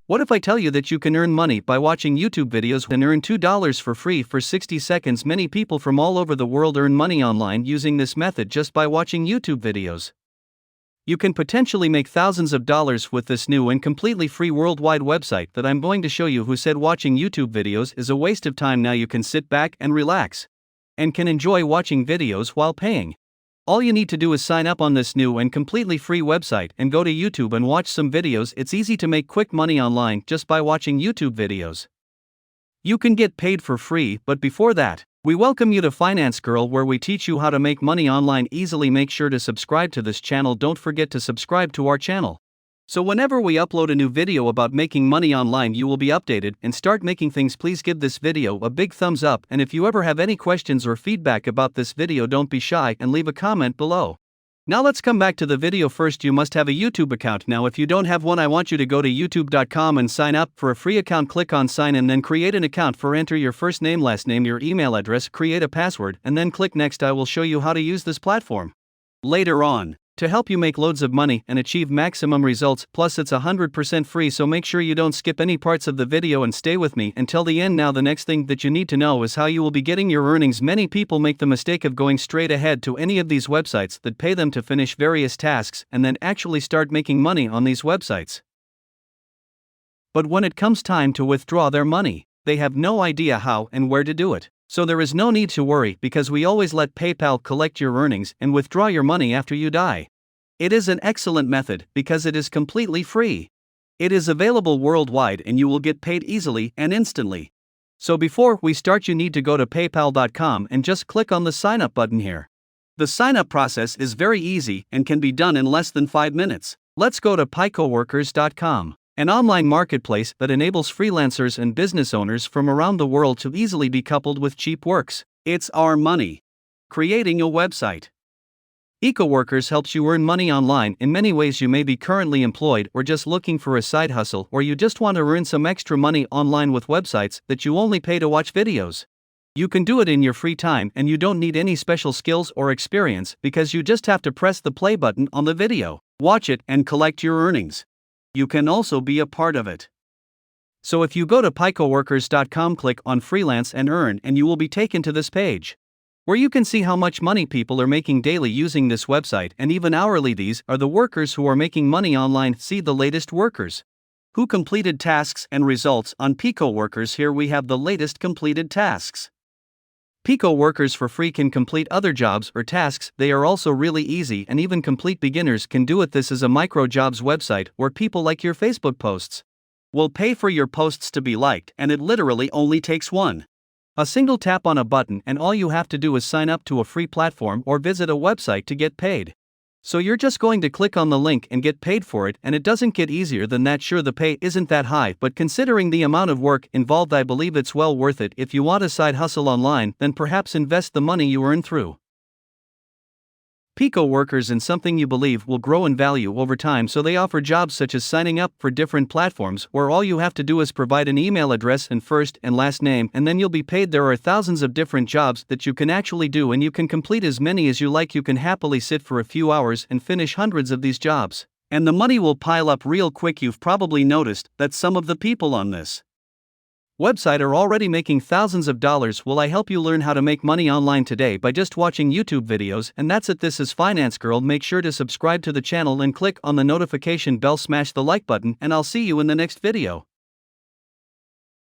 What if I tell you that you can earn money by watching YouTube videos and earn $2 for free for 60 seconds? Many people from all over the world earn money online using this method just by watching YouTube videos. You can potentially make thousands of dollars with this new and completely free worldwide website that I'm going to show you. Who said watching YouTube videos is a waste of time? Now you can sit back and relax and can enjoy watching videos while paying. All you need to do is sign up on this new and completely free website and go to YouTube and watch some videos. It's easy to make quick money online just by watching YouTube videos. You can get paid for free, but before that, we welcome you to Finance Girl, where we teach you how to make money online easily. Make sure to subscribe to this channel. Don't forget to subscribe to our channel, so whenever we upload a new video about making money online, you will be updated and start making things. Please give this video a big thumbs up, and if you ever have any questions or feedback about this video, don't be shy and leave a comment below. Now let's come back to the video. First, you must have a YouTube account. Now if you don't have one, I want you to go to youtube.com and sign up for a free account. Click on sign in, then create an account. Enter your first name, last name, your email address, create a password, and then click next. I will show you how to use this platform later on to help you make loads of money and achieve maximum results. Plus it's 100% free, so make sure you don't skip any parts of the video and stay with me until the end. Now the next thing that you need to know is how you will be getting your earnings. Many people make the mistake of going straight ahead to any of these websites that pay them to finish various tasks and then actually start making money on these websites. But when it comes time to withdraw their money, they have no idea how and where to do it. So there is no need to worry, because we always let PayPal collect your earnings and withdraw your money after you die. It is an excellent method because it is completely free. It is available worldwide and you will get paid easily and instantly. So before we start, you need to go to paypal.com and just click on the sign up button here. The sign up process is very easy and can be done in less than 5 minutes. Let's go to picoworkers.com. An online marketplace that enables freelancers and business owners from around the world to easily be coupled with cheap works. It's our money. Creating a website. EcoWorkers helps you earn money online in many ways. You may be currently employed or just looking for a side hustle, or you just want to earn some extra money online with websites that you only pay to watch videos. You can do it in your free time and you don't need any special skills or experience, because you just have to press the play button on the video, watch it, and collect your earnings. You can also be a part of it. So if you go to picoworkers.com, click on freelance and earn, and you will be taken to this page, where you can see how much money people are making daily using this website, and even hourly. These are the workers who are making money online. See the latest workers who completed tasks and results on PicoWorkers. Here we have the latest completed tasks. PicoWorkers for free can complete other jobs or tasks. They are also really easy and even complete beginners can do it. This is a micro jobs website where people like your Facebook posts. Will pay for your posts to be liked, and it literally only takes a single tap on a button, and all you have to do is sign up to a free platform or visit a website to get paid. So you're just going to click on the link and get paid for it, and it doesn't get easier than that. Sure, the pay isn't that high, but considering the amount of work involved, I believe it's well worth it. If you want a side hustle online, then perhaps invest the money you earn through PicoWorkers in something you believe will grow in value over time. So they offer jobs such as signing up for different platforms, where all you have to do is provide an email address and first and last name, and then you'll be paid. There are thousands of different jobs that you can actually do, and you can complete as many as you like. You can happily sit for a few hours and finish hundreds of these jobs, and the money will pile up real quick. You've probably noticed that some of the people on this website are already making thousands of dollars. Will I help you learn how to make money online today by just watching YouTube videos? And that's it. This is Finance Girl. Make sure to subscribe to the channel and click on the notification bell. Smash the like button, and I'll see you in the next video.